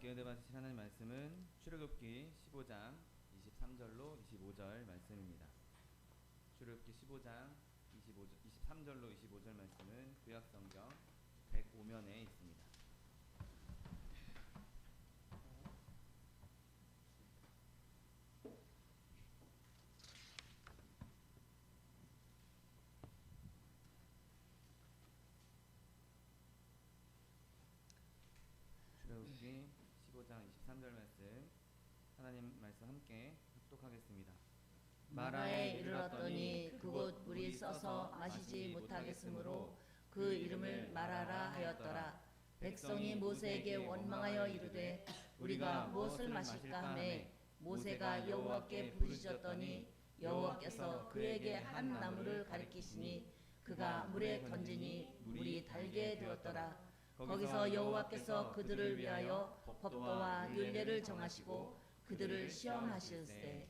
함께 은혜 받으실 하나님 말씀은 출애굽기 15장 23절로 25절 말씀입니다. 출애굽기 15장 23절로 25절 말씀은 구약성경 105면에 있습니다. 출애굽기 15장 23절 말씀 하나님 말씀 함께 합독하겠습니다. 마라에 이르렀더니 그곳 물이 써서 마시지 못하겠으므로 그 이름을 마라라 하였더라. 백성이 모세에게 원망하여 이르되 우리가 무엇을 마실까 하매 모세가 여호와께 부르짖었더니 여호와께서 그에게 한 나무를 가리키시니 그가 물에 던지니 물이 달게 되었더라. 거기서 여호와께서 그들을 위하여 법도와 율례를 정하시고 그들을 시험하실세.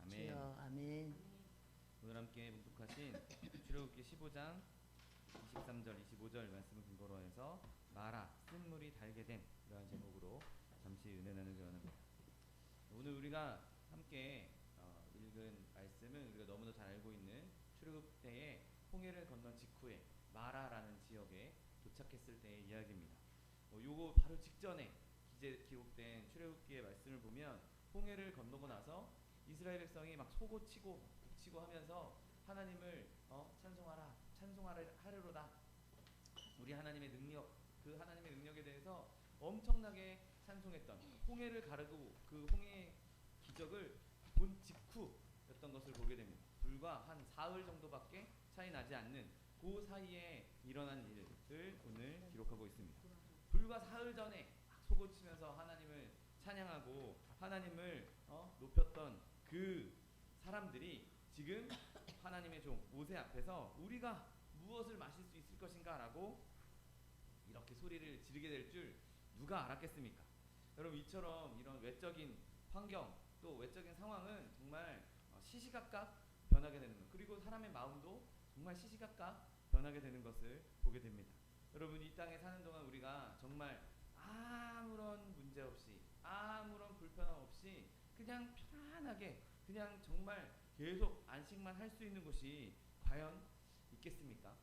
아멘. 주여, 아멘. 오늘 함께 묵독하신 출애굽기 15장 23절 25절 말씀을 근거로 해서 마라 쓴물이 달게 됨 이러한 제목으로 잠시 은혜 나누기 원합니다. 오늘 우리가 함께 읽은 말씀은 우리가 너무도 잘 알고 있는 출애굽 때에 홍해를 건넌 직후에 마라라는 지역에 도착했을 때의 이야기입니다. 요거 바로 직전에 기록된 출애굽기의 말씀을 보면 홍해를 건너고 나서 이스라엘 백성이 막 소고치고 북치고 하면서 하나님을 찬송하라 하르로다. 우리 하나님의 능력, 그 하나님의 능력에 대해서 엄청나게 찬송했던 홍해를 가르고 그 홍해의 기적을 본 직후였던 것을 보게 됩니다. 불과 한 사흘 정도밖에 차이 나지 않는 그 사이에 일어난 일을 오늘 기록하고 있습니다. 불과 사흘 전에 소고치면서 하나님을 찬양하고 하나님을 높였던 그 사람들이 지금 하나님의 종 모세 앞에서 우리가 무엇을 마실 수 있을 것인가 라고 이렇게 소리를 지르게 될 줄 누가 알았겠습니까? 여러분, 이처럼 이런 외적인 환경 또 외적인 상황은 정말 시시각각 변하게 되는 것, 그리고 사람의 마음도 정말 시시각각 변하게 되는 것을 보게 됩니다. 여러분, 이 땅에 사는 동안 우리가 정말 아무런 문제 없이 아무런 불편함 없이 그냥 편안하게 그냥 정말 계속 안식만 할 수 있는 곳이 과연 있겠습니까?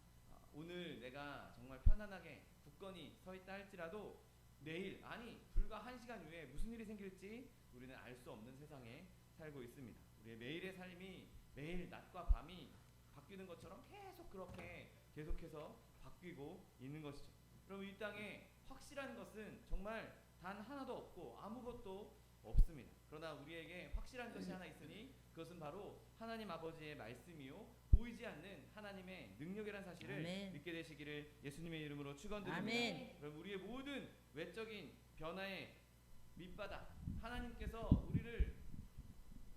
오늘 내가 정말 편안하게 굳건히 서 있다 할지라도 내일, 아니 불과 1시간 후에 무슨 일이 생길지 우리는 알 수 없는 세상에 살고 있습니다. 우리의 매일의 삶이 매일 낮과 밤이 바뀌는 것처럼 계속 그렇게 계속해서 바뀌고 있는 것이죠. 그럼 이 땅에 확실한 것은 정말 단 하나도 없고 아무것도 없습니다. 그러나 우리에게 확실한 것이 하나 있으니 그것은 바로 하나님 아버지의 말씀이요 보이지 않는 하나님의 능력이라는 사실을 아멘. 믿게 되시기를 예수님의 이름으로 축원드립니다. 아멘. 그럼 우리의 모든 외적인 변화의 밑바닥, 하나님께서 우리를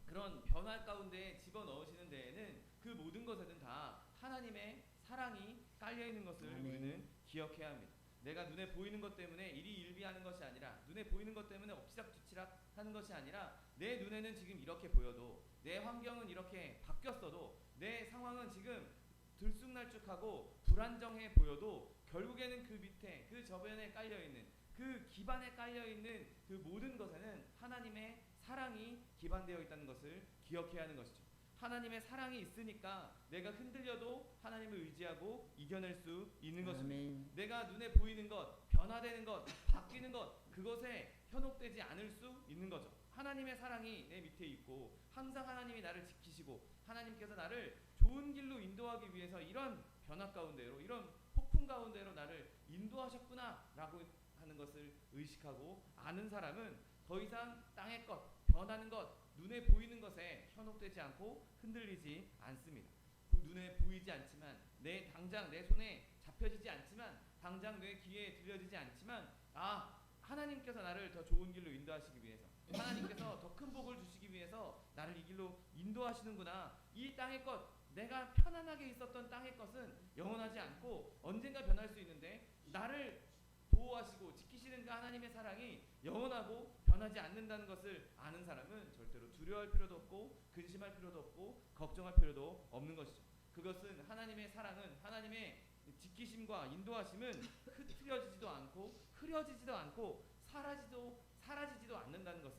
그런 변화 가운데 집어넣으시는 데에는 그 모든 것에는 다 하나님의 사랑이 깔려있는 것을 아멘. 우리는 기억해야 합니다. 내가 눈에 보이는 것 때문에 일희일비하는 것이 아니라, 눈에 보이는 것 때문에 엎치락뒤치락 하는 것이 아니라, 내 눈에는 지금 이렇게 보여도, 내 환경은 이렇게 바뀌었어도, 내 상황은 지금 들쑥날쭉하고 불안정해 보여도 결국에는 그 밑에, 그 저변에 깔려있는, 그 기반에 깔려있는 그 모든 것에는 하나님의 사랑이 기반되어 있다는 것을 기억해야 하는 것이죠. 하나님의 사랑이 있으니까 내가 흔들려도 하나님을 의지하고 이겨낼 수 있는 것입니다. 내가 눈에 보이는 것, 변화되는 것, 바뀌는 것, 그것에 현혹되지 않을 수 있는 거죠. 하나님의 사랑이 내 밑에 있고 항상 하나님이 나를 지키시고 하나님께서 나를 좋은 길로 인도하기 위해서 이런 변화 가운데로, 이런 폭풍 가운데로 나를 인도하셨구나 라고 하는 것을 의식하고 아는 사람은 더 이상 땅의 것, 변하는 것, 눈에 보이는 것에 현혹되지 않고 흔들리지 않습니다. 눈에 보이지 않지만, 당장 내 손에 잡혀지지 않지만, 당장 내 귀에 들려지지 않지만, 하나님께서 나를 더 좋은 길로 인도하시기 위해서, 하나님께서 더 큰 복을 주시기 위해서 나를 이 길로 인도하시는구나. 이 땅의 것, 내가 편안하게 있었던 땅의 것은 영원하지 않고 언젠가 변할 수 있는데, 나를 보호하시고 지키시는 그 하나님의 사랑이 영원하고 변하지 않는다는 것을 아는 사람은 절대로 두려워할 필요도 없고 근심할 필요도 없고 걱정할 필요도 없는 것이죠. 그것은 하나님의 사랑은, 하나님의 지키심과 인도하심은 흐트러지지도 않고 흐려지지도 않고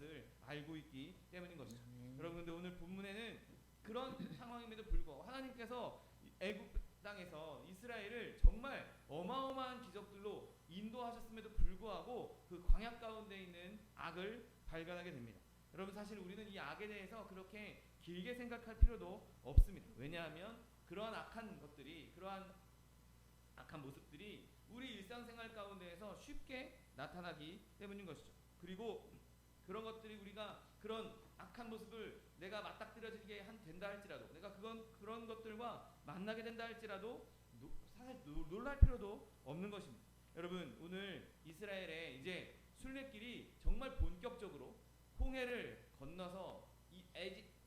것을 알고 있기 때문인 것이죠. 아멘. 여러분, 근데 오늘 본문에는 그런 상황임에도 불구하고 하나님께서 애굽 땅에서 이스라엘을 정말 어마어마한 기적들로 인도하셨음에도 불구하고 그 광야 가운데 있는 악을 발견하게 됩니다. 여러분, 사실 우리는 이 악에 대해서 그렇게 길게 생각할 필요도 없습니다. 왜냐하면 그러한 악한 것들이, 그러한 악한 모습들이 우리 일상생활 가운데에서 쉽게 나타나기 때문인 것이죠. 그리고 그런 것들이, 우리가 그런 악한 모습을 내가 맞닥뜨려지게 된다 할지라도, 내가 그런 것들과 만나게 된다 할지라도 사실 놀랄 필요도 없는 것입니다. 여러분, 오늘 이스라엘의 이제 순례길이 정말 본격적으로 홍해를 건너서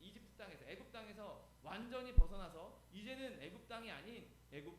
이집트 땅에서, 애굽 땅에서 완전히 벗어나서 이제는 애굽 땅이 아닌 애굽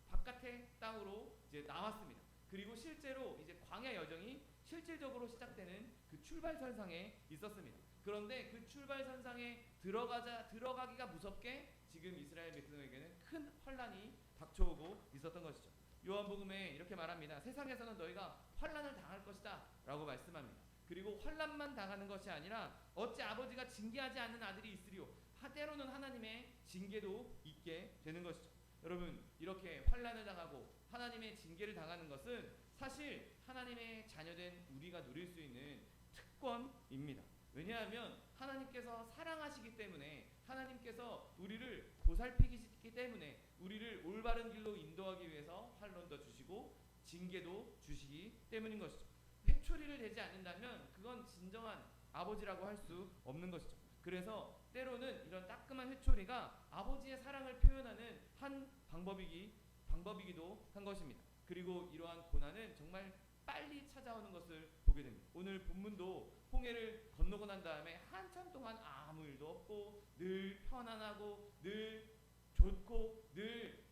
바깥의 땅으로 이제 나왔습니다. 그리고 실제로 이제 광야 여정이 실질적으로 시작되는 그 출발선상에 있었습니다. 그런데 그 출발선상에 들어가기가 무섭게 지금 이스라엘 백성에게는 큰 환란이 닥쳐오고 있었던 것이죠. 요한복음에 이렇게 말합니다. 세상에서는 너희가 환란을 당할 것이다 라고 말씀합니다. 그리고 환란만 당하는 것이 아니라 어찌 아버지가 징계하지 않는 아들이 있으리요, 때로는 하나님의 징계도 있게 되는 것이죠. 여러분, 이렇게 환란을 당하고 하나님의 징계를 당하는 것은 사실 하나님의 자녀된 우리가 누릴 수 있는 특권입니다. 왜냐하면 하나님께서 사랑하시기 때문에, 하나님께서 우리를 보살피기 때문에 우리를 올바른 길로 인도하기 위해서 환란도 주시고 징계도 주시기 때문인 것이죠. 회초리를 대지 않는다면 그건 진정한 아버지라고 할 수 없는 것이죠. 그래서 때로는 이런 따끔한 회초리가 아버지의 사랑을 표현하는 한 방법이기도 한 것입니다. 그리고 이러한 고난은 정말 빨리 찾아오는 것을 보게 됩니다. 오늘 본문도 홍해를 건너고 난 다음에 한참 동안 아무 일도 없고 늘 편안하고 늘 좋고 늘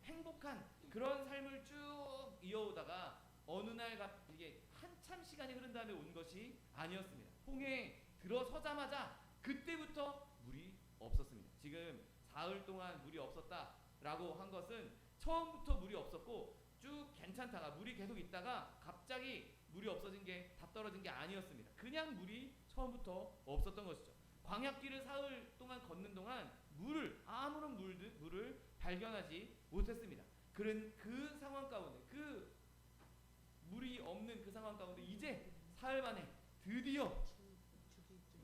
행복한 그런 삶을 쭉 이어오다가 어느 날 이게 한참 시간이 흐른 다음에 온 것이 아니었습니다. 홍해에 들어서자마자 그때부터 물이 없었습니다. 지금 사흘 동안 물이 없었다라고 한 것은 처음부터 물이 없었고 쭉 괜찮다가 물이 계속 있다가 갑자기 물이 없어진 게, 다 떨어진 게 아니었습니다. 그냥 물이 처음부터 없었던 것이죠. 광야길을 사흘 동안 걷는 동안 아무런 물을 발견하지 못했습니다. 그 상황 가운데, 그 물이 없는 그 상황 가운데 이제 사흘 만에 드디어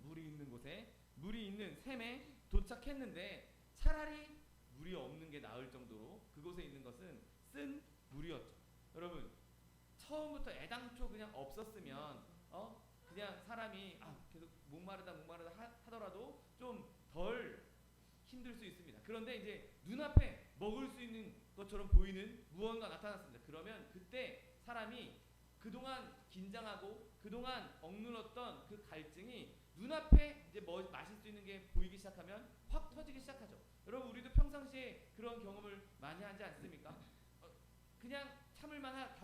물이 있는 곳에, 물이 있는 샘에 도착했는데 차라리 물이 없는 게 나을 정도로 그곳에 있는 것은 쓴 물이었죠. 여러분, 처음부터 애당초 그냥 없었으면 그냥 사람이 계속 목마르다 하더라도 좀 덜 힘들 수 있습니다. 그런데 이제 눈앞에 먹을 수 있는 것처럼 보이는 무언가 나타났습니다. 그러면 그때 사람이 그동안 긴장하고 그동안 억눌렀던 그 갈증이 눈앞에 이제 마실 수 있는 게 보이기 시작하면 확 터지기 시작하죠. 여러분, 우리도 평상시에 그런 경험을 많이 하지 않습니까? 그냥 참을만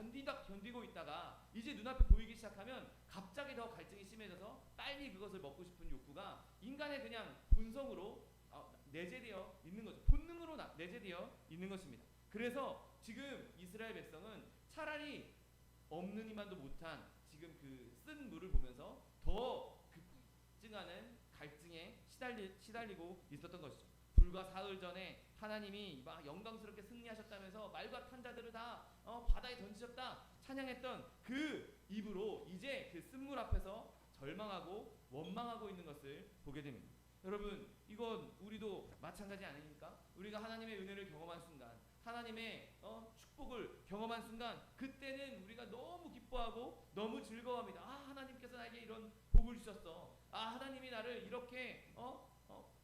견디고 있다가 이제 눈앞에 보이기 시작하면 갑자기 더 갈증이 심해져서 빨리 그것을 먹고 싶은 욕구가 인간의 그냥 본성으로 내재되어 있는 거죠. 본능으로 내재되어 있는 것입니다. 그래서 지금 이스라엘 백성은 차라리 없는 이만도 못한 지금 그 쓴 물을 보면서 더 급증하는 갈증에 시달리고 있었던 것이죠. 불과 사흘 전에 하나님이 막 영광스럽게 승리하셨다면서 말과 탄 자들을 다 바다에 던지셨다 찬양했던 그 입으로 이제 그 쓴물 앞에서 절망하고 원망하고 있는 것을 보게 됩니다. 여러분, 이건 우리도 마찬가지 아닙니까? 우리가 하나님의 은혜를 경험한 순간, 하나님의 축복을 경험한 순간, 그때는 우리가 너무 기뻐하고 너무 즐거워합니다. 하나님께서 나에게 이런 복을 주셨어. 하나님이 나를 이렇게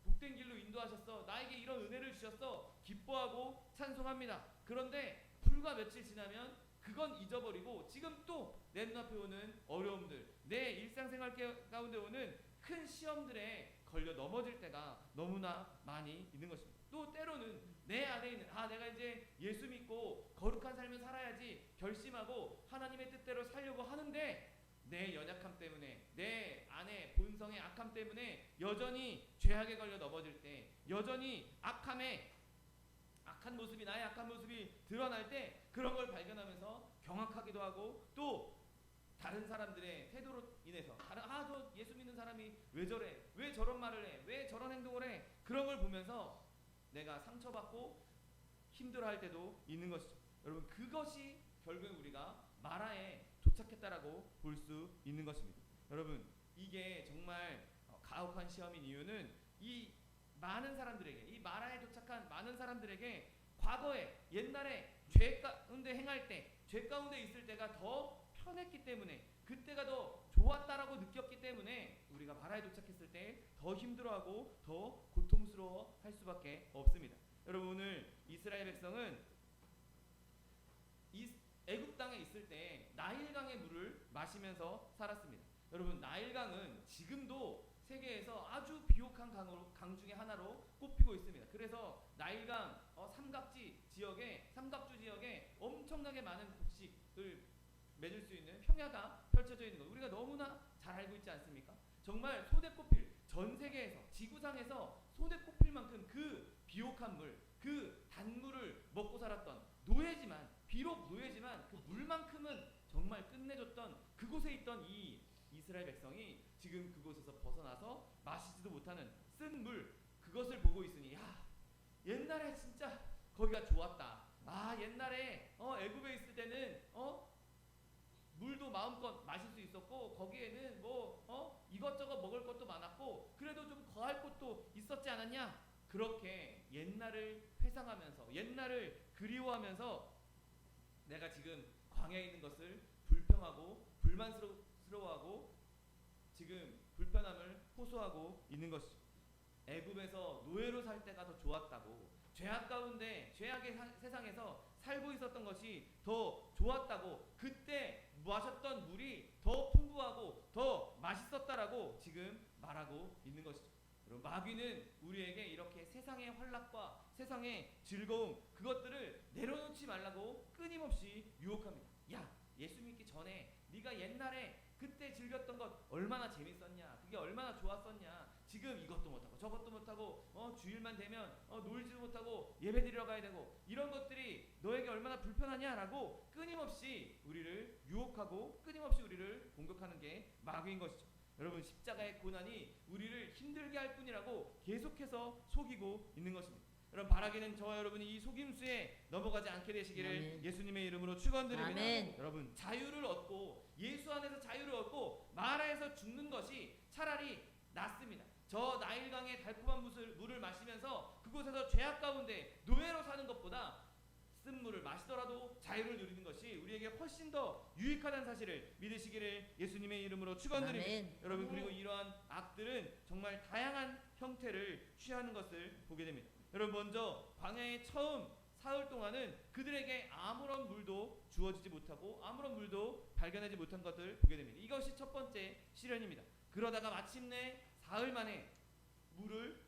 복된 길로 인도하셨어. 나에게 이런 은혜를 주셨어. 기뻐하고 찬송합니다. 그런데 불과 며칠 지나면 그건 잊어버리고 지금 또 내 눈앞에 오는 어려움들, 내 일상생활 가운데 오는 큰 시험들에 걸려 넘어질 때가 너무나 많이 있는 것입니다. 또 때로는 내 안에 있는 내가 이제 예수 믿고 거룩한 삶을 살아야지 결심하고 하나님의 뜻대로 살려고 하는데 내 연약함 때문에, 내 안에 본성의 악함 때문에 여전히 죄악에 걸려 넘어질 때, 여전히 나의 악한 모습이 드러날 때 그런 걸 발견하면서 경악하기도 하고, 또 다른 사람들의 태도로 인해서 예수 믿는 사람이 왜 저래? 왜 저런 말을 해? 왜 저런 행동을 해? 그런 걸 보면서 내가 상처받고 힘들어할 때도 있는 것이죠. 여러분 그것이 결국 우리가 마라에 도착했다라고 볼 수 있는 것입니다. 여러분 이게 정말 가혹한 시험인 이유는 이 많은 사람들에게 이 마라에 도착한 많은 사람들에게 과거에 옛날에 죄 가운데 행할 때 죄 가운데 있을 때가 더 편했기 때문에 그때가 더 좋았다라고 느꼈기 때문에 우리가 마라에 도착했을 때 더 힘들어하고 더 고통스러워 할 수밖에 없습니다. 여러분 오늘 이스라엘 백성은 애굽 땅에 있을 때 나일강의 물을 마시면서 살았습니다. 여러분 나일강은 지금도 세계에서 아주 비옥한 강 중에 하나로 꼽히고 있습니다. 그래서 나일강 삼각주 지역에 엄청나게 많은 곡식을 맺을 수 있는 평야가 펼쳐져 있는 것 우리가 너무나 잘 알고 있지 않습니까? 정말 손에꼽힐 전 세계에서 지구상에서 손에꼽힐 만큼 그 비옥한 물, 그 단물을 먹고 살았던 비록 노예지만 그 물만큼은 정말 끝내줬던 그곳에 있던 이 이스라엘 백성이 지금 그곳에서 벗어나서 마시지도 못하는 쓴 물 그것을 보고 있으니 야 옛날에 진짜 거기가 좋았다. 아 옛날에 애굽에 있을 때는 물도 마음껏 마실 수 있었고 거기에는 뭐 이것저것 먹을 것도 많았고 그래도 좀 거할 곳도 있었지 않았냐? 그렇게 옛날을 회상하면서 옛날을 그리워하면서 내가 지금 광야에 있는 것을 불평하고 불만스러워하고 지금 불편함을 호소하고 있는 것이죠. 애굽에서 노예로 살 때가 더 좋았다고 죄악 가운데 죄악의 세상에서 살고 있었던 것이 더 좋았다고 그때 마셨던 물이 더 풍부하고 더 맛있었다라고 지금 말하고 있는 것이죠. 여러분 마귀는 우리에게 이렇게 세상의 환락과 세상의 즐거움 그것들을 내려놓지 말라고 끊임없이 유혹합니다. 야 예수 믿기 전에 네가 옛날에 그때 즐겼던 것 얼마나 재밌었냐 그게 얼마나 좋았었냐 지금 이것도 못하고 저것도 못하고 주일만 되면 놀지도 못하고 예배드리러 가야 되고 이런 것들이 너에게 얼마나 불편하냐라고 끊임없이 우리를 유혹하고 끊임없이 우리를 공격하는 게 마귀인 것이죠. 여러분 십자가의 고난이 우리를 힘들게 할 뿐이라고 계속해서 속이고 있는 것입니다. 여러분 바라기는 저와 여러분이 이 속임수에 넘어가지 않게 되시기를 아멘. 예수님의 이름으로 축원드립니다. 아멘. 여러분 자유를 얻고 예수 안에서 자유를 얻고 마라에서 죽는 것이 차라리 낫습니다. 저 나일강의 달콤한 물을 마시면서 그곳에서 죄악 가운데 노예로 사는 것보다 쓴 물을 마시더라도 자유를 누리는 것이 우리에게 훨씬 더 유익하다는 사실을 믿으시기를 예수님의 이름으로 축원드립니다. 아멘. 여러분 그리고 이러한 악들은 정말 다양한 형태를 취하는 것을 보게 됩니다. 여러분 먼저 광야의 처음 사흘 동안은 그들에게 아무런 물도 주어지지 못하고 아무런 물도 발견하지 못한 것을 보게 됩니다. 이것이 첫 번째 시련입니다. 그러다가 마침내 사흘 만에 물을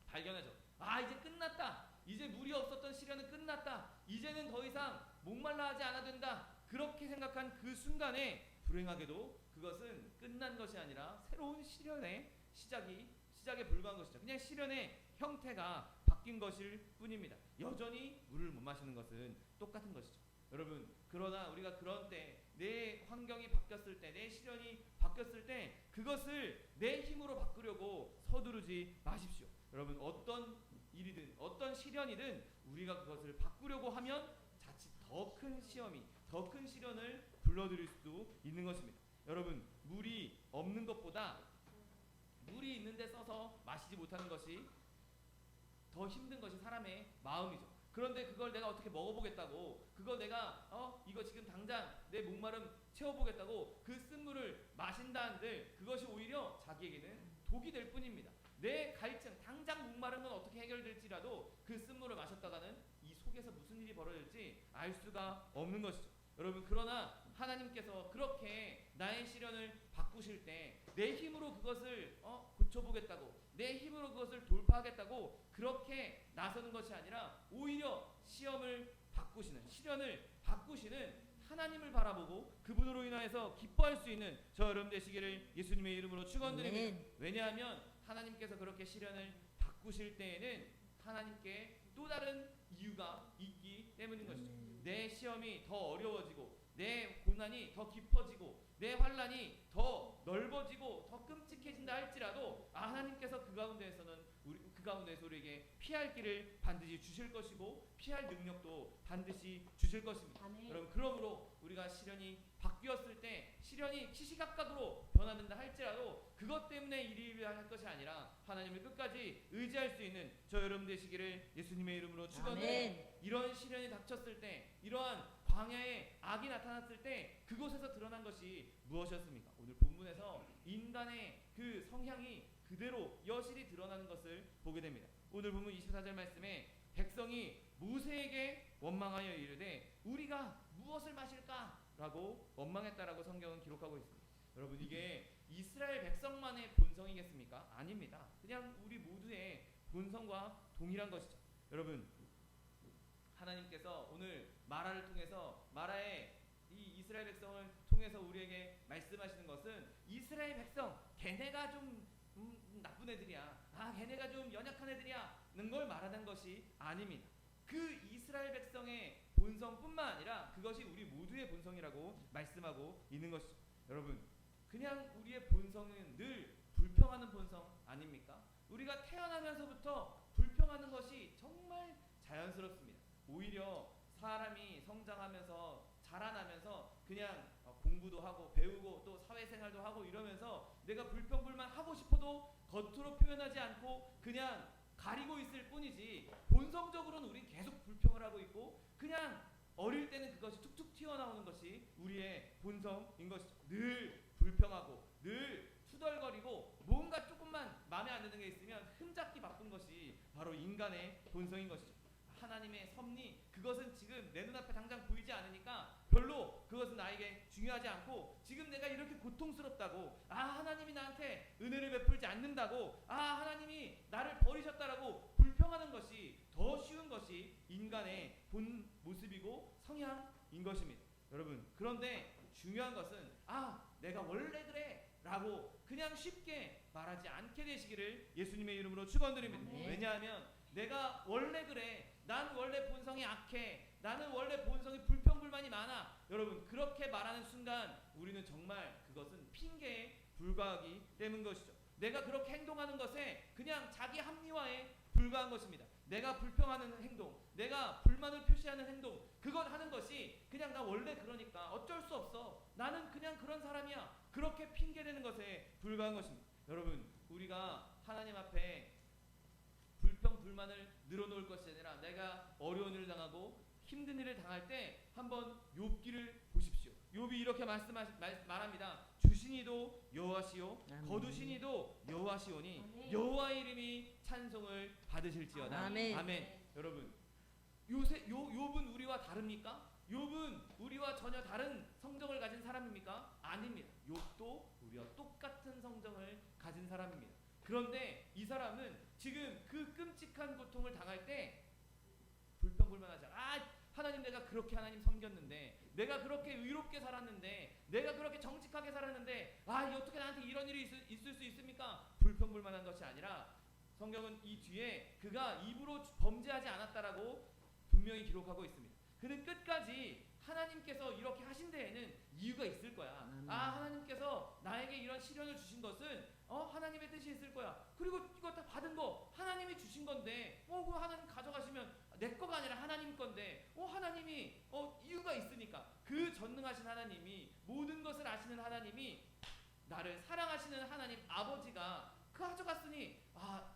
발견하죠. 아 이제 끝났다. 이제 물이 없었던 시련은 끝났다. 이제는 더 이상 목말라 하지 않아도 된다. 그렇게 생각한 그 순간에 불행하게도 그것은 끝난 것이 아니라 새로운 시련의 시작에 불과한 것이죠. 그냥 시련의 형태가 바뀐 것일 뿐입니다. 여전히 물을 못 마시는 것은 똑같은 것이죠. 여러분 그러나 우리가 그런 때 내 환경이 바뀌었을 때 내 시련이 바뀌었을 때 그것을 내 힘으로 바꾸려고 서두르지 마십시오. 여러분 어떤 일이든 어떤 시련이든 우리가 그것을 바꾸려고 하면 자칫 더 큰 시험이 더 큰 시련을 불러들일 수도 있는 것입니다. 여러분 물이 없는 것보다 물이 있는데 써서 마시지 못하는 것이 더 힘든 것이 사람의 마음이죠. 그런데 그걸 내가 어떻게 먹어보겠다고 그걸 내가 이거 지금 당장 내 목마름 채워보겠다고 그 쓴물을 마신다 한들 그것이 오히려 자기에게는 독이 될 뿐입니다. 내 갈증 당장 목마른 건 어떻게 해결될지라도 그 쓴물을 마셨다가는 이 속에서 무슨 일이 벌어질지 알 수가 없는 것이죠. 여러분 그러나 하나님께서 그렇게 나의 시련을 바꾸실 때 내 힘으로 그것을 고쳐보겠다고 내 힘으로 그것을 돌파하겠다고 그렇게 나서는 것이 아니라 오히려 시련을 바꾸시는 하나님을 바라보고 그분으로 인하여서 기뻐할 수 있는 저 여러분 되시기를 예수님의 이름으로 축원드립니다. 왜냐하면 하나님께서 그렇게 시련을 바꾸실 때에는 하나님께 또 다른 이유가 있기 때문인 것이죠. 내 시험이 더 어려워지고 내 고난이 더 깊어지고 내 환난이 더 넓어지고 더 할지라도 하나님께서 그 가운데에서 우리에게 피할 길을 반드시 주실 것이고 피할 능력도 반드시 주실 것입니다. 아멘. 여러분, 그러므로 우리가 시련이 바뀌었을 때 시련이 시시각각으로 변화된다 할지라도 그것 때문에 일을 할 것이 아니라 하나님을 끝까지 의지할 수 있는 저 여러분 되시기를 예수님의 이름으로 축원드립니다. 아멘. 이런 시련이 닥쳤을 때, 이러한 광야에 악이 나타났을 때 그곳에서 드러난 것이 무엇이었습니까? 오늘 본문에서 인간의 그 성향이 그대로 여실히 드러나는 것을 보게 됩니다. 오늘 본문 24절 말씀에 백성이 모세에게 원망하여 이르되 우리가 무엇을 마실까? 라고 원망했다라고 성경은 기록하고 있습니다. 여러분, 이게 이스라엘 백성만의 본성이겠습니까? 아닙니다. 그냥 우리 모두의 본성과 동일한 것이죠. 여러분, 하나님께서 오늘 마라를 통해서 마라의 이 이스라엘 백성을 통해서 우리에게 말씀하시는 것은 이스라엘 백성 걔네가 좀 나쁜 애들이야, 걔네가 좀 연약한 애들이야는 걸 말하는 것이 아닙니다. 그 이스라엘 백성의 본성뿐만 아니라 그것이 우리 모두의 본성이라고 말씀하고 있는 것이죠. 여러분, 그냥 우리의 본성은 늘 불평하는 본성 아닙니까? 우리가 태어나면서부터 불평하는 것이 정말 자연스럽습니다. 오히려 사람이 성장하면서 자라나면서 그냥 공부도 하고 배우고 또 사회생활도 하고 이러면서 내가 불평불만 하고 싶어도 겉으로 표현하지 않고 그냥 가리고 있을 뿐이지 본성적으로는 우린 계속 불평을 하고 있고 그냥 어릴 때는 그것이 툭툭 튀어나오는 것이 우리의 본성인 것이죠. 늘 불평하고 늘 투덜거리고 뭔가 조금만 마음에 안 드는 게 있으면 흠잡기 바쁜 것이 바로 인간의 본성인 것이죠. 하나님의 섭리, 그것은 지금 내 눈앞에 당장 보이지 않으니까 별로 그것은 나에게 중요하지 않고 지금 내가 이렇게 고통스럽다고 하나님이 나한테 은혜를 베풀지 않는다고 하나님이 나를 버리셨다라고 불평하는 것이 더 쉬운 것이 인간의 본 모습이고 성향인 것입니다. 여러분, 그런데 중요한 것은 내가 원래 그래 라고 그냥 쉽게 말하지 않게 되시기를 예수님의 이름으로 축원드립니다. 왜냐하면 내가 원래 그래, 난 원래 본성이 악해, 나는 원래 본성이 불평불만이 많아, 여러분 그렇게 말하는 순간 우리는 정말 그것은 핑계에 불과하기 때문인 것이죠. 내가 그렇게 행동하는 것에 그냥 자기 합리화에 불과한 것입니다. 내가 불평하는 행동, 내가 불만을 표시하는 행동, 그것 하는 것이 그냥 나 원래 그러니까 어쩔 수 없어, 나는 그냥 그런 사람이야, 그렇게 핑계대는 것에 불과한 것입니다. 여러분, 우리가 하나님 앞에 불평 불만을 늘어놓을 것이 아니라 내가 어려운 일을 당하고 힘든 일을 당할 때 한번 욥기를 보십시오. 욥이 이렇게 말합니다. 주시니도 여호와시오, 거두시니도 여호와시오니 여호와의 이름이 찬송을 받으실지어다. 아멘. 여러분, 욥은 우리와 다릅니까? 욥은 우리와 전혀 다른 성정을 가진 사람입니까? 아닙니다. 욥도 우리와 똑같은 성정을 가진 사람입니다. 그런데 이 사람은 지금 그 끔찍한 고통을 당할 때 불평불만하지 않아. 하나님, 내가 그렇게 하나님 섬겼는데, 내가 그렇게 의롭게 살았는데, 내가 그렇게 정직하게 살았는데 어떻게 나한테 이런 일이 있을 수 있습니까? 불평불만한 것이 아니라 성경은 이 뒤에 그가 입으로 범죄하지 않았다라고 분명히 기록하고 있습니다. 그는 끝까지 하나님께서 이렇게 하신 데에는 이유가 있을 거야. 하나님께서 나에게 이런 시련을 주신 것은 하나님의 뜻이 있을 거야. 그리고 이거 다 받은 거 하나님이 주신 건데 그거 하나님 가져가시면 내 거가 아니라 하나님 건데 하나님이 이유가 있으니까, 그 전능하신 하나님이, 모든 것을 아시는 하나님이, 나를 사랑하시는 하나님 아버지가 가져갔으니 다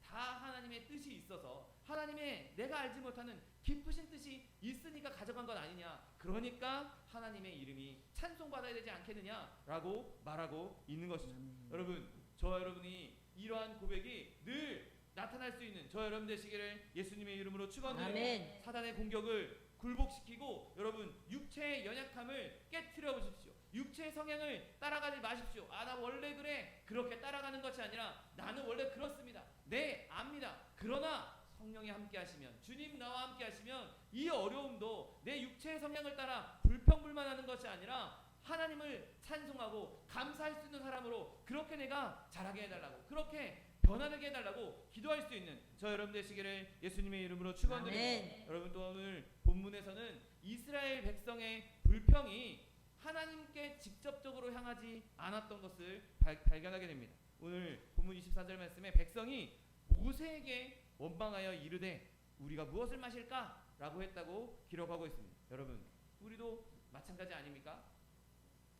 하나님의 뜻이 있어서, 하나님의 내가 알지 못하는 깊으신 뜻이 있으니까 가져간 것 아니냐, 그러니까 하나님의 이름이 찬송받아야 되지 않겠느냐라고 말하고 있는 것이죠. 여러분, 저와 여러분이 이러한 고백이 늘 나타날 수 있는 저 여러분 되시기를 예수님의 이름으로 축원드립니다. 사단의 공격을 굴복시키고 여러분 육체의 연약함을 깨트려 보십시오. 육체의 성향을 따라가지 마십시오. 나 원래 그래, 그렇게 따라가는 것이 아니라 나는 원래 그렇습니다. 네, 압니다. 그러나 성령이 함께 하시면, 주님 나와 함께 하시면 이 어려움도 내 육체의 성향을 따라 불평불만하는 것이 아니라 하나님을 찬송하고 감사할 수 있는 사람으로 그렇게 내가 자라게 해달라고, 그렇게 변화되게 해달라고 기도할 수 있는 저 여러분 되시기를 예수님의 이름으로 축원드립니다. 여러분, 또 오늘 본문에서는 이스라엘 백성의 불평이 하나님께 직접적으로 향하지 않았던 것을 발견하게 됩니다. 오늘 본문 24절 말씀에 백성이 모세에게 원망하여 이르되 우리가 무엇을 마실까? 라고 했다고 기록하고 있습니다. 여러분, 우리도 마찬가지 아닙니까?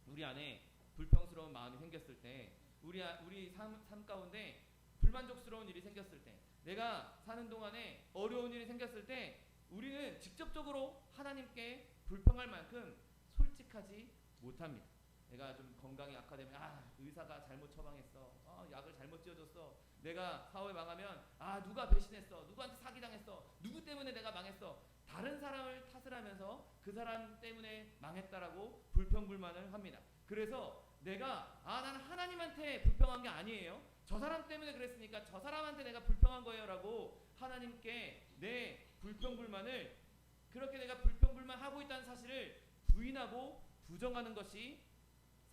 우리 안에 불평스러운 마음이 생겼을 때, 우리 삶 가운데 불만족스러운 일이 생겼을 때, 내가 사는 동안에 어려운 일이 생겼을 때 우리는 직접적으로 하나님께 불평할 만큼 솔직하지 못합니다. 내가 좀 건강이 악화되면 의사가 잘못 처방했어, 약을 잘못 지어줬어, 내가 사업에 망하면 누가 배신했어, 누구한테 사기당했어, 누구 때문에 내가 망했어, 다른 사람을 탓을 하면서 그 사람 때문에 망했다라고 불평불만을 합니다. 그래서 내가 나는 하나님한테 불평한 게 아니에요, 저 사람 때문에 그랬으니까 저 사람한테 내가 불평한 거예요 라고 하나님께 내 불평불만을, 그렇게 내가 불평불만하고 있다는 사실을 부인하고 부정하는 것이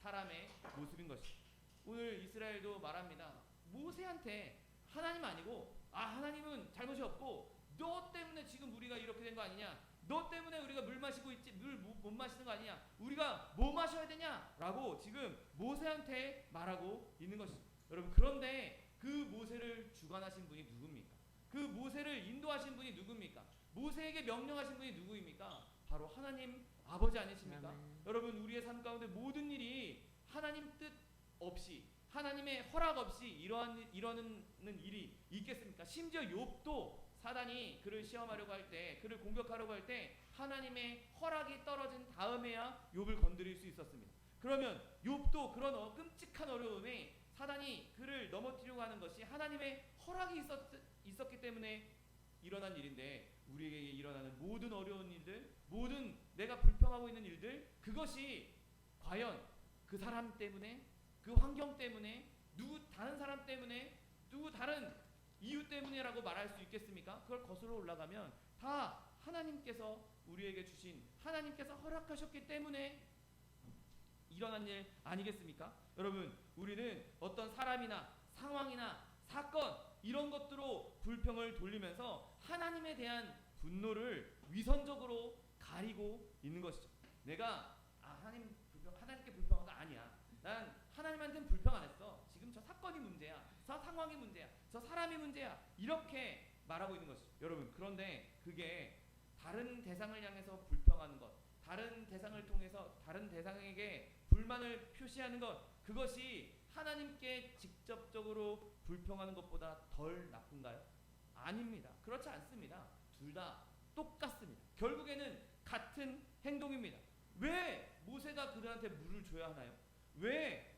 사람의 모습인 것이죠. 오늘 이스라엘도 말합니다. 모세한테 하나님 아니고 하나님은 잘못이 없고 너 때문에 지금 우리가 이렇게 된 거 아니냐, 너 때문에 우리가 물 마시고 있지, 물 못 마시는 거 아니냐, 우리가 뭐 마셔야 되냐 라고 지금 모세한테 말하고 있는 것이죠. 여러분, 그런데 그 모세를 주관하신 분이 누굽니까? 그 모세를 인도하신 분이 누굽니까? 모세에게 명령하신 분이 누구입니까? 바로 하나님 아버지 아니십니까? 아멘. 여러분, 우리의 삶 가운데 모든 일이 하나님 뜻 없이, 하나님의 허락 없이 이러는 일이 있겠습니까? 심지어 욥도 사단이 그를 시험하려고 할 때, 그를 공격하려고 할 때 하나님의 허락이 떨어진 다음에야 욥을 건드릴 수 있었습니다. 그러면 욥도 그런 끔찍한 어려움에 사단이 그를 넘어뜨리려고 하는 것이 하나님의 허락이 있었기 때문에 일어난 일인데, 우리에게 일어나는 모든 어려운 일들, 모든 내가 불평하고 있는 일들, 그것이 과연 그 사람 때문에, 그 환경 때문에, 다른 사람 때문에, 다른 이유 때문이라고 말할 수 있겠습니까? 그걸 거슬러 올라가면 다 하나님께서 우리에게 주신, 하나님께서 허락하셨기 때문에 일어난 일 아니겠습니까? 여러분, 우리는 어떤 사람이나 상황이나 사건, 이런 것들로 불평을 돌리면서 하나님에 대한 분노를 위선적으로 가리고 있는 것이죠. 내가 하나님께 불평한 거 아니야, 난 하나님한테는 불평 안 했어, 지금 저 사건이 문제야, 저 상황이 문제야, 저 사람이 문제야, 이렇게 말하고 있는 것이죠. 여러분, 그런데 그게 다른 대상을 향해서 불평하는 것, 다른 대상을 통해서 다른 대상에게 불만을 표시하는 것, 그것이 하나님께 직접적으로 불평하는 것보다 덜 나쁜가요? 아닙니다. 그렇지 않습니다. 둘 다 똑같습니다. 결국에는 같은 행동입니다. 왜 모세가 그들한테 물을 줘야 하나요? 왜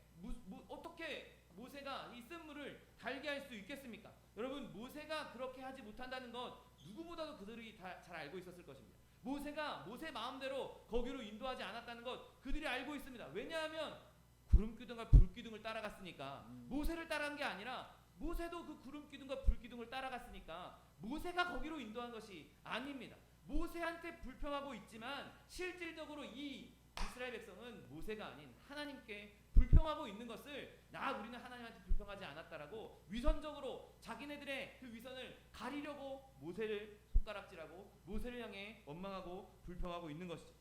어떻게 모세가 이 쓴물을 달게 할 수 있겠습니까? 여러분, 모세가 그렇게 하지 못한다는 것 누구보다도 그들이 다 잘 알고 있었을 것입니다. 모세가 모세 마음대로 거기로 인도하지 않았다는 것 그들이 알고 있습니다. 왜냐하면 구름기둥과 불기둥을 따라갔으니까. 모세를 따라간 게 아니라 모세도 그 구름기둥과 불기둥을 따라갔으니까 모세가 거기로 인도한 것이 아닙니다. 모세한테 불평하고 있지만 실질적으로 이 이스라엘 백성은 모세가 아닌 하나님께 불평하고 있는 것을 우리는 하나님한테 불평하지 않았다라고 위선적으로 자기네들의 그 위선을 가리려고 모세를 손가락질하고 모세를 향해 원망하고 불평하고 있는 것이죠.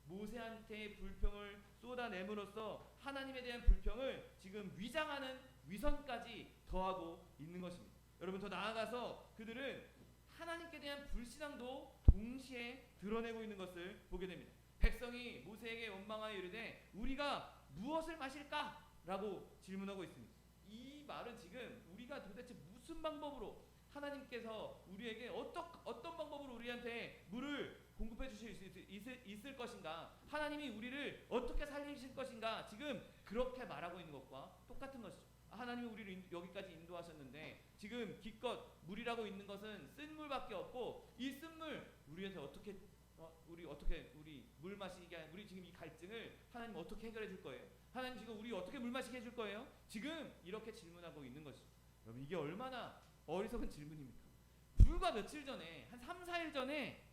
모세한테 불평을 쏟아내므로써 하나님에 대한 불평을 지금 위장하는 위선까지 더하고 있는 것입니다. 여러분, 더 나아가서 그들은 하나님께 대한 불신앙도 동시에 드러내고 있는 것을 보게 됩니다. 백성이 모세에게 원망하여 이르되 우리가 무엇을 마실까? 라고 질문하고 있습니다. 이 말은 지금 우리가 도대체 무슨 방법으로 하나님께서 우리에게 어떤 방법으로 우리한테 물을 공급해 주실 수 있을 것인가, 하나님이 우리를 어떻게 살리실 것인가, 지금 그렇게 말하고 있는 것과 똑같은 것이죠. 하나님이 우리를 여기까지 인도하셨는데 지금 기껏 물이라고 있는 것은 쓴 물밖에 없고, 이 쓴 물 우리한테 우리 물 마시게, 우리 지금 이 갈증을 하나님 어떻게 해결해 줄 거예요? 하나님 지금 우리 어떻게 물 마시게 해줄 거예요? 지금 이렇게 질문하고 있는 것이죠. 여러분, 이게 얼마나 어리석은 질문입니까? 불과 며칠 전에, 한 3, 4일 전에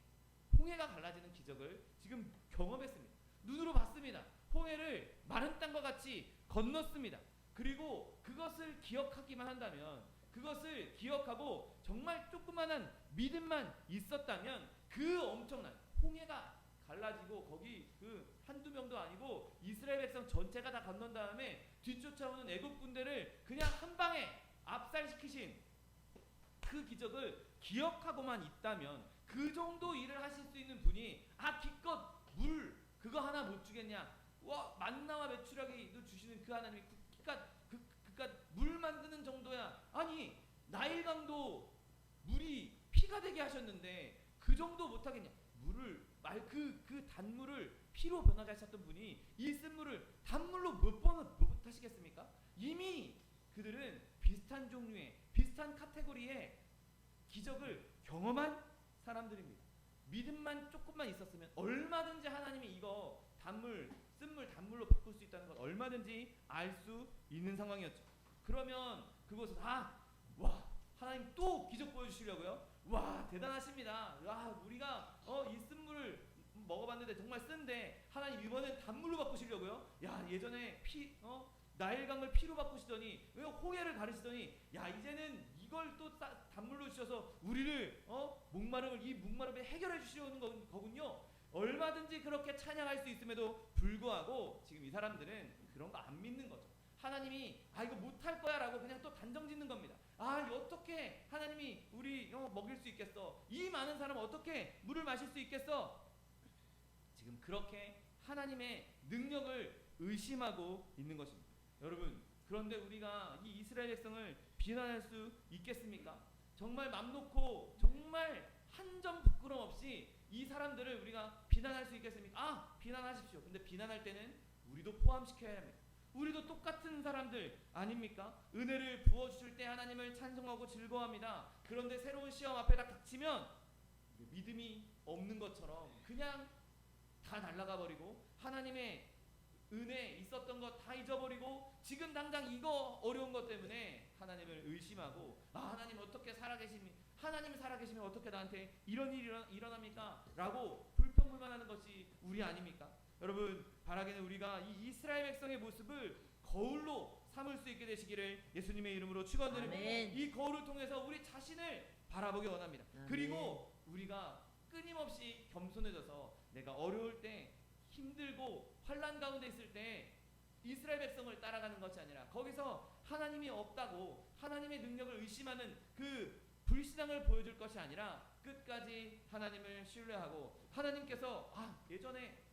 홍해가 갈라지는 기적을 지금 경험했습니다. 눈으로 봤습니다. 홍해를 마른 땅과 같이 건넜습니다. 그리고 그것을 기억하기만 한다면, 그것을 기억하고 정말 조그만한 믿음만 있었다면 그 엄청난 홍해가 갈라지고 거기 그 한두 명도 아니고 이스라엘 백성 전체가 다 건넌 다음에 뒤쫓아오는 애굽 군대를 그냥 한 방에 압살시키신 그 기적을 기억하고만 있다면 그 정도 일을 하실 수 있는 분이 기껏 물 그거 하나 못 주겠냐? 와 만나와 메추라기도 주시는 그 하나님이 그깟 물 만드는 정도야. 아니 나일강도 물이 피가 되게 하셨는데 그 정도 못 하겠냐? 물을 그 단물을 피로 변하게 하셨던 분이 이 쓴물을 단물로 몇 번을 못 하시겠습니까? 이미 그들은 비슷한 종류의 비슷한 카테고리의 기적을 경험한 사람들입니다. 믿음만 조금만 있었으면 얼마든지 하나님이 이거 쓴물 단물로 바꿀 수 있다는 걸 얼마든지 알 수 있는 상황이었죠. 그러면 그곳은 와 하나님 또 기적 보여주시려고요? 와 대단하십니다. 와 우리가 이 쓴물을 먹어봤는데 정말 쓴데 하나님 이번엔 단물로 바꾸시려고요? 야 예전에 나일강을 피로 바꾸시더니 홍해를 가르시더니 야 이제는 이걸 또 단물로 주셔서 우리를 이 목마름을 해결해 주시려는 거군요. 얼마든지 그렇게 찬양할 수 있음에도 불구하고 지금 이 사람들은 그런 거 안 믿는 거죠. 하나님이 이거 못할 거야 라고 그냥 또 단정 짓는 겁니다. 어떻게 하나님이 우리 먹일 수 있겠어? 이 많은 사람 어떻게 물을 마실 수 있겠어? 지금 그렇게 하나님의 능력을 의심하고 있는 것입니다. 여러분 그런데 우리가 이 이스라엘 백성을 비난할 수 있겠습니까? 정말 맘 놓고 정말 한 점 부끄럼 없이 이 사람들을 우리가 비난할 수 있겠습니까? 비난하십시오. 근데 비난할 때는 우리도 포함시켜야 합니다. 우리도 똑같은 사람들 아닙니까? 은혜를 부어주실 때 하나님을 찬송하고 즐거워합니다. 그런데 새로운 시험 앞에 딱 닥치면 믿음이 없는 것처럼 그냥 다 날아가 버리고 하나님의 은혜 있었던 거 다 잊어버리고 지금 당장 이거 어려운 것 때문에 하나님을 의심하고 하나님 어떻게 하나님 살아계시면 어떻게 나한테 이런 일이 일어납니까? 라고 불평불만하는 것이 우리 아닙니까? 여러분 바라기는 우리가 이 이스라엘 백성의 모습을 거울로 삼을 수 있게 되시기를 예수님의 이름으로 축원드립니다. 이 거울을 통해서 우리 자신을 바라보기 원합니다. 아멘. 그리고 우리가 끊임없이 겸손해져서 내가 어려울 때 힘들고 환난 가운데 있을 때 이스라엘 백성을 따라가는 것이 아니라 거기서 하나님이 없다고 하나님의 능력을 의심하는 그 불신앙을 보여줄 것이 아니라 끝까지 하나님을 신뢰하고 하나님께서 예전에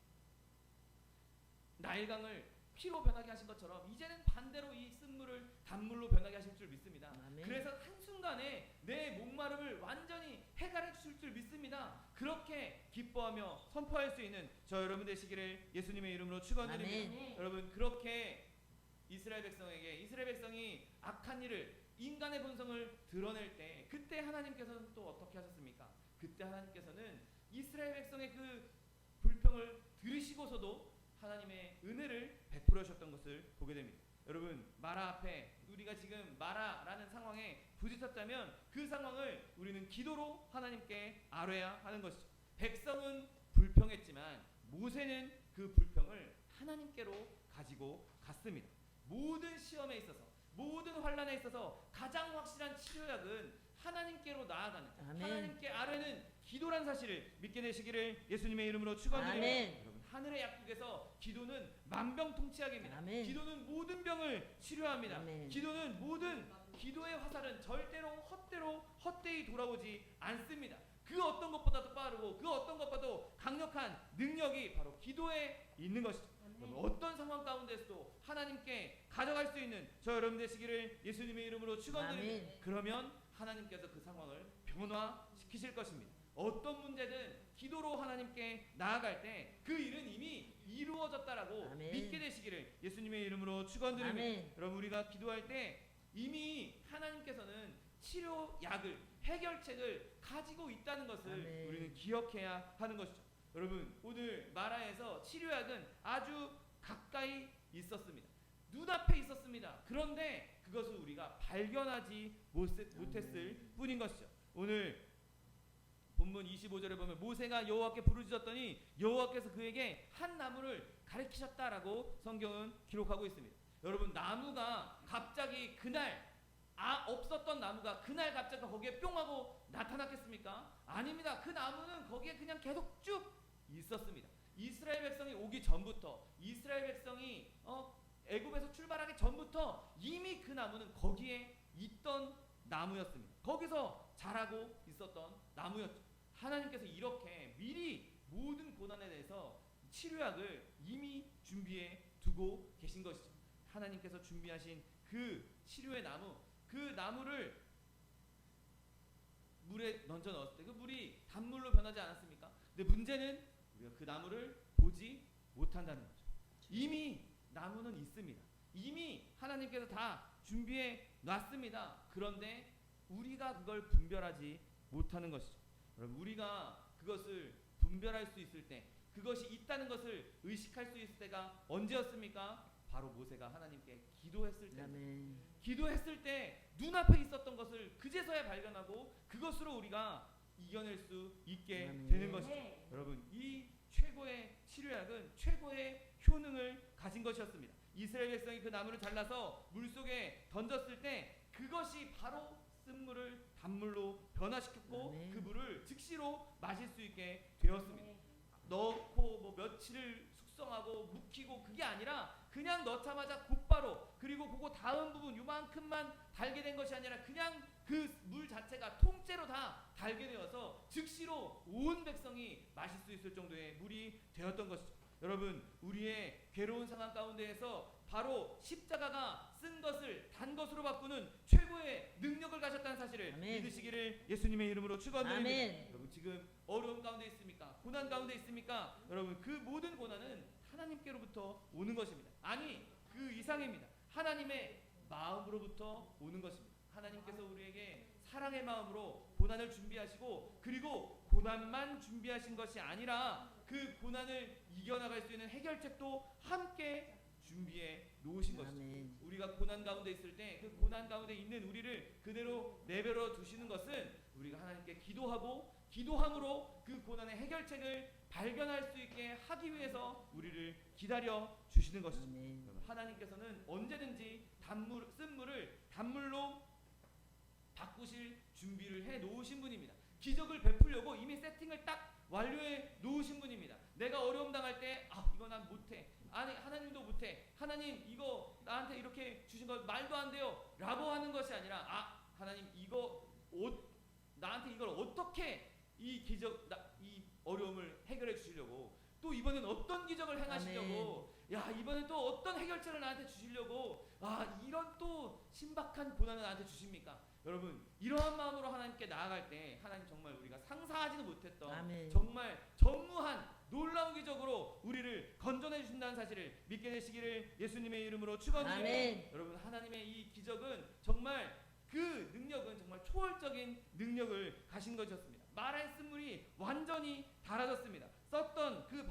나일강을 피로 변하게 하신 것처럼 이제는 반대로 이 쓴물을 단물로 변하게 하실 줄 믿습니다. 아멘. 그래서 한순간에 내 목마름을 완전히 해결해 주실 줄 믿습니다. 그렇게 기뻐하며 선포할 수 있는 저 여러분 되시기를 예수님의 이름으로 축원드립니다. 여러분 그렇게 이스라엘 백성이 악한 일을 인간의 본성을 드러낼 때 그때 하나님께서는 또 어떻게 하셨습니까? 그때 하나님께서는 이스라엘 백성의 그 불평을 들으시고서도 하나님의 은혜를 베풀어 주셨던 것을 보게 됩니다. 여러분 마라 앞에 우리가 지금 마라라는 상황에 부딪혔다면 그 상황을 우리는 기도로 하나님께 아뢰야 하는 것이죠. 백성은 불평했지만 모세는 그 불평을 하나님께로 가지고 갔습니다. 모든 시험에 있어서 모든 환난에 있어서 가장 확실한 치료약은 하나님께로 나아가는 하나님께 아뢰는 기도란 사실을 믿게 되시기를 예수님의 이름으로 축원드립니다. 여러분 하늘의 약국에서 기도는 만병통치약입니다. 기도는 모든 병을 치료합니다. 기도는 모든 기도의 화살은 절대로 헛되이 돌아오지 않습니다. 그 어떤 것보다도 빠르고 그 어떤 것보다도 강력한 능력이 바로 기도에 있는 것이죠. 어떤 상황 가운데서도 하나님께 가져갈 수 있는 저 여러분 되시기를 예수님의 이름으로 축원드립니다. 그러면 하나님께서 그 상황을 변화시키실 것입니다. 어떤 문제든 기도로 하나님께 나아갈 때 그 일은 이미 이루어졌다라고 믿게 되시기를 예수님의 이름으로 축원드립니다. 여러분 우리가 기도할 때 이미 하나님께서는 치료약을 해결책을 가지고 있다는 것을 우리는 기억해야 하는 것이죠. 여러분 오늘 마라에서 치료약은 아주 가까이 있었습니다. 눈앞에 있었습니다. 그런데 그것을 우리가 발견하지 못했을 뿐인 것이죠. 오늘 본문 25절에 보면 모세가 여호와께 부르짖었더니 여호와께서 그에게 한 나무를 가리키셨다라고 성경은 기록하고 있습니다. 여러분 나무가 갑자기 그날 없었던 나무가 그날 갑자기 거기에 뿅 하고 나타났겠습니까? 아닙니다. 그 나무는 거기에 그냥 계속 쭉 있었습니다. 이스라엘 백성이 오기 전부터, 이스라엘 백성이 애굽에서 출발하기 전부터 이미 그 나무는 거기에 있던 나무였습니다. 거기서 자라고 있었던 나무였죠. 하나님께서 이렇게 미리 모든 고난에 대해서 치료약을 이미 준비해 두고 계신 것이죠. 하나님께서 준비하신 그 치료의 나무, 그 나무를 물에 던져 넣었을 때 그 물이 단물로 변하지 않았습니까? 근데 문제는 우리가 그 나무를 보지 못한다는 거죠. 이미 나무는 있습니다. 이미 하나님께서 다 준비해 놨습니다. 그런데 우리가 그걸 분별하지 못하는 것이죠. 여러분, 우리가 그것을 분별할 수 있을 때, 그것이 있다는 것을 의식할 수 있을 때가 언제였습니까? 바로 모세가 하나님께 기도했을 때. 아멘. 기도했을 때 눈앞에 있었던 것을 그제서야 발견하고 그것으로 우리가 이겨낼 수 있게 아멘. 되는 것이죠. 여러분, 이 최고의 치료약은 최고의 효능을 가진 것이었습니다. 이스라엘 백성이 그 나무를 잘라서 물속에 던졌을 때 그것이 바로 쓴물을 단물로 변화시켰고 아멘. 그 물을 즉시로 마실 수 있게 되었습니다. 넣고 뭐 며칠을 숙성하고 묵히고 그게 아니라 그냥 넣자마자 곧바로, 그리고 그거 다음 부분 요만큼만 달게 된 것이 아니라 그냥 그 물 자체가 통째로 다 달게 되어서 즉시로 온 백성이 마실 수 있을 정도의 물이 되었던 것이죠. 여러분, 우리의 괴로운 상황 가운데에서 바로 십자가가 쓴 것을 단 것으로 바꾸는 최고의 능력을 가졌다는 사실을 아멘. 믿으시기를 예수님의 이름으로 축원드립니다. 아멘. 여러분, 지금 어려움 가운데 있습니까? 고난 가운데 있습니까? 여러분, 그 모든 고난은 하나님께로부터 오는 것입니다. 아니, 그 이상입니다. 하나님의 마음으로부터 오는 것입니다. 하나님께서 우리에게 사랑의 마음으로 고난을 준비하시고, 그리고 고난만 준비하신 것이 아니라 그 고난을 이겨나갈 수 있는 해결책도 함께 준비해 놓으신 것이죠. 아멘. 우리가 고난 가운데 있을 때 그 고난 가운데 있는 우리를 그대로 내버려 두시는 것은 우리가 하나님께 기도하고 기도함으로 그 고난의 해결책을 발견할 수 있게 하기 위해서 우리를 기다려 주시는 것이죠. 아멘. 하나님께서는 언제든지 쓴 물을 단물로 바꾸실 준비를 해 놓으신 분입니다. 기적을 베풀려고 이미 세팅을 딱 완료해 놓으신 분입니다. 내가 어려움 당할 때 이거 난 못해. 아니, 하나님도 못해. 하나님, 이거 나한테 이렇게 주신 거 말도 안 돼요 라고 하는 것이 아니라 하나님, 나한테 이걸 어떻게 이 어려움을 해결해 주시려고, 또 이번엔 어떤 기적을 행하시려고, 이번엔 또 어떤 해결책을 나한테 주시려고, 이런 또 신박한 고난을 나한테 주십니까? 여러분, 이러한 마음으로 하나님께 나아갈 때 하나님 정말 우리가 상상하지도 못했던 아멘. 정말 전무한 놀라운 기적으로 우리를 건져내 주신다는 사실을 믿게 되시기를 예수님의 이름으로 축원드립니다. 아멘. 여러분, 하나님의 이 기적은 정말, 그 능력은 정말 초월적인 능력을 가신 것이었습니다. 마라의 쓴물이 완전히 달아졌습니다. 썼던 그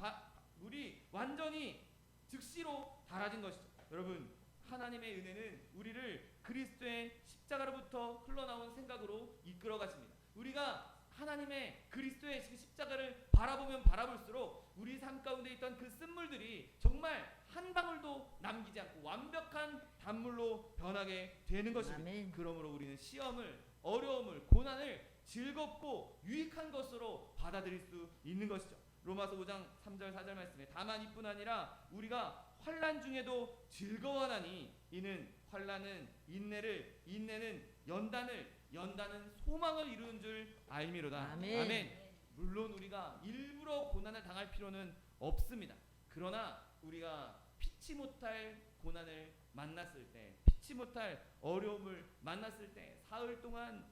물이 완전히 즉시로 달아진 것이죠. 여러분, 하나님의 은혜는 우리를 그리스도의 십자가로부터 흘러나온 생각으로 이끌어 가십니다. 우리가 하나님의 그리스도의 십자가를 바라보면 바라볼수록 우리 삶 가운데 있던 그 쓴물들이 정말 한 방울도 남기지 않고 완벽한 단물로 변하게 되는 것입니다. 아멘. 그러므로 우리는 시험을, 어려움을, 고난을 즐겁고 유익한 것으로 받아들일 수 있는 것이죠. 로마서 5장 3절 4절 말씀에 다만 이뿐 아니라 우리가 환난 중에도 즐거워하나니 이는 환난은 인내를, 인내는 연단을, 연단은 소망을 이루는 줄 알미로다. 아멘. 물론 우리가 일부러 고난을 당할 필요는 없습니다. 그러나 우리가 피치 못할 고난을 만났을 때, 피치 못할 어려움을 만났을 때, 사흘 동안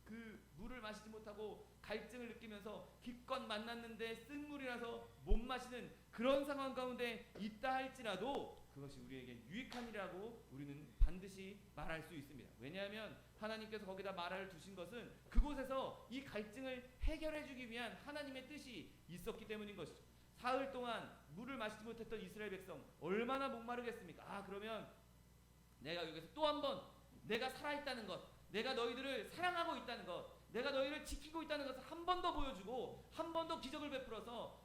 그 물을 마시지 못하고 갈증을 느끼면서 기껏 만났는데 쓴물이라서 못 마시는 그런 상황 가운데 있다 할지라도 그것이 우리에게 유익한 일이라고 우리는 반드시 말할 수 있습니다. 왜냐하면 하나님께서 거기다 마라를 두신 것은 그곳에서 이 갈증을 해결해 주기 위한 하나님의 뜻이 있었기 때문인 것이죠. 사흘 동안 물을 마시지 못했던 이스라엘 백성 얼마나 목마르겠습니까? 그러면 내가 여기서 또 한 번 내가 살아있다는 것, 내가 너희들을 사랑하고 있다는 것, 내가 너희를 지키고 있다는 것을 한 번 더 보여주고 한 번 더 기적을 베풀어서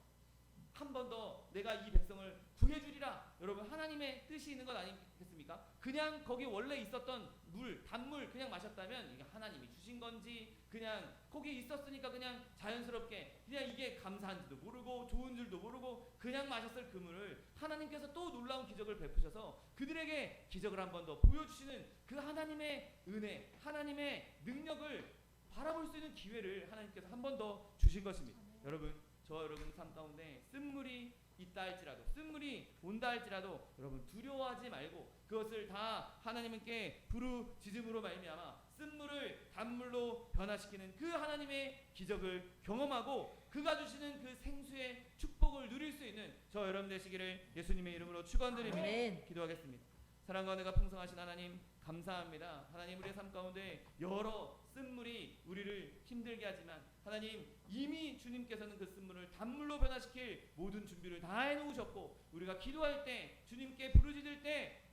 한 번 더 내가 이 백성을 구해주리라. 여러분 하나님의 뜻이 있는 것 아니겠습니까? 그냥 거기 원래 있었던 물, 단물 그냥 마셨다면 이게 하나님이 주신 건지 그냥 거기 있었으니까 그냥 자연스럽게 그냥 이게 감사한지도 모르고 좋은 줄도 모르고 그냥 마셨을 그 물을 하나님께서 또 놀라운 기적을 베푸셔서 그들에게 기적을 한 번 더 보여주시는 그 하나님의 은혜, 하나님의 능력을 바라볼 수 있는 기회를 하나님께서 한 번 더 주신 것입니다. 여러분, 저와 여러분 삶 가운데 쓴물이 있다 할지라도, 쓴물이 온다 할지라도 여러분 두려워하지 말고 그것을 다 하나님께 부르짖음으로 말미암아 쓴물을 단물로 변화시키는 그 하나님의 기적을 경험하고 그가 주시는 그 생수의 축복을 누릴 수 있는 저 여러분 되시기를 예수님의 이름으로 축원드립니다. 아멘. 기도하겠습니다. 사랑과 은혜가 풍성하신 하나님 감사합니다. 하나님 우리의 삶 가운데 여러 쓴물이 우리를 힘들게 하지만 하나님 이미 주님께서는 그 쓴물을 단물로 변화시킬 모든 준비를 다 해놓으셨고 우리가 기도할 때 주님께 부르짖을 때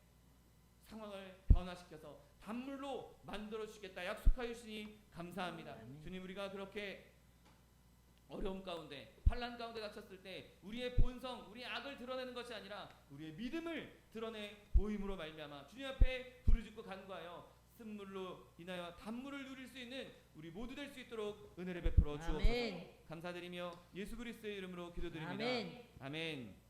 상황을 변화시켜서 단물로 만들어 주시겠다 약속하여 주시니 감사합니다. 주님 우리가 그렇게 어려움 가운데 환난 가운데 닥쳤을 때 우리의 본성, 우리의 악을 드러내는 것이 아니라 우리의 믿음을 드러내 보임으로 말미암아 주님 앞에 부르짖고 간구하여 쓴물로 인하여 단물을 누릴 수 있는 우리 모두 될 수 있도록 은혜를 베풀어 주옵소서. 감사드리며 예수 그리스도의 이름으로 기도드립니다. 아멘. 아멘.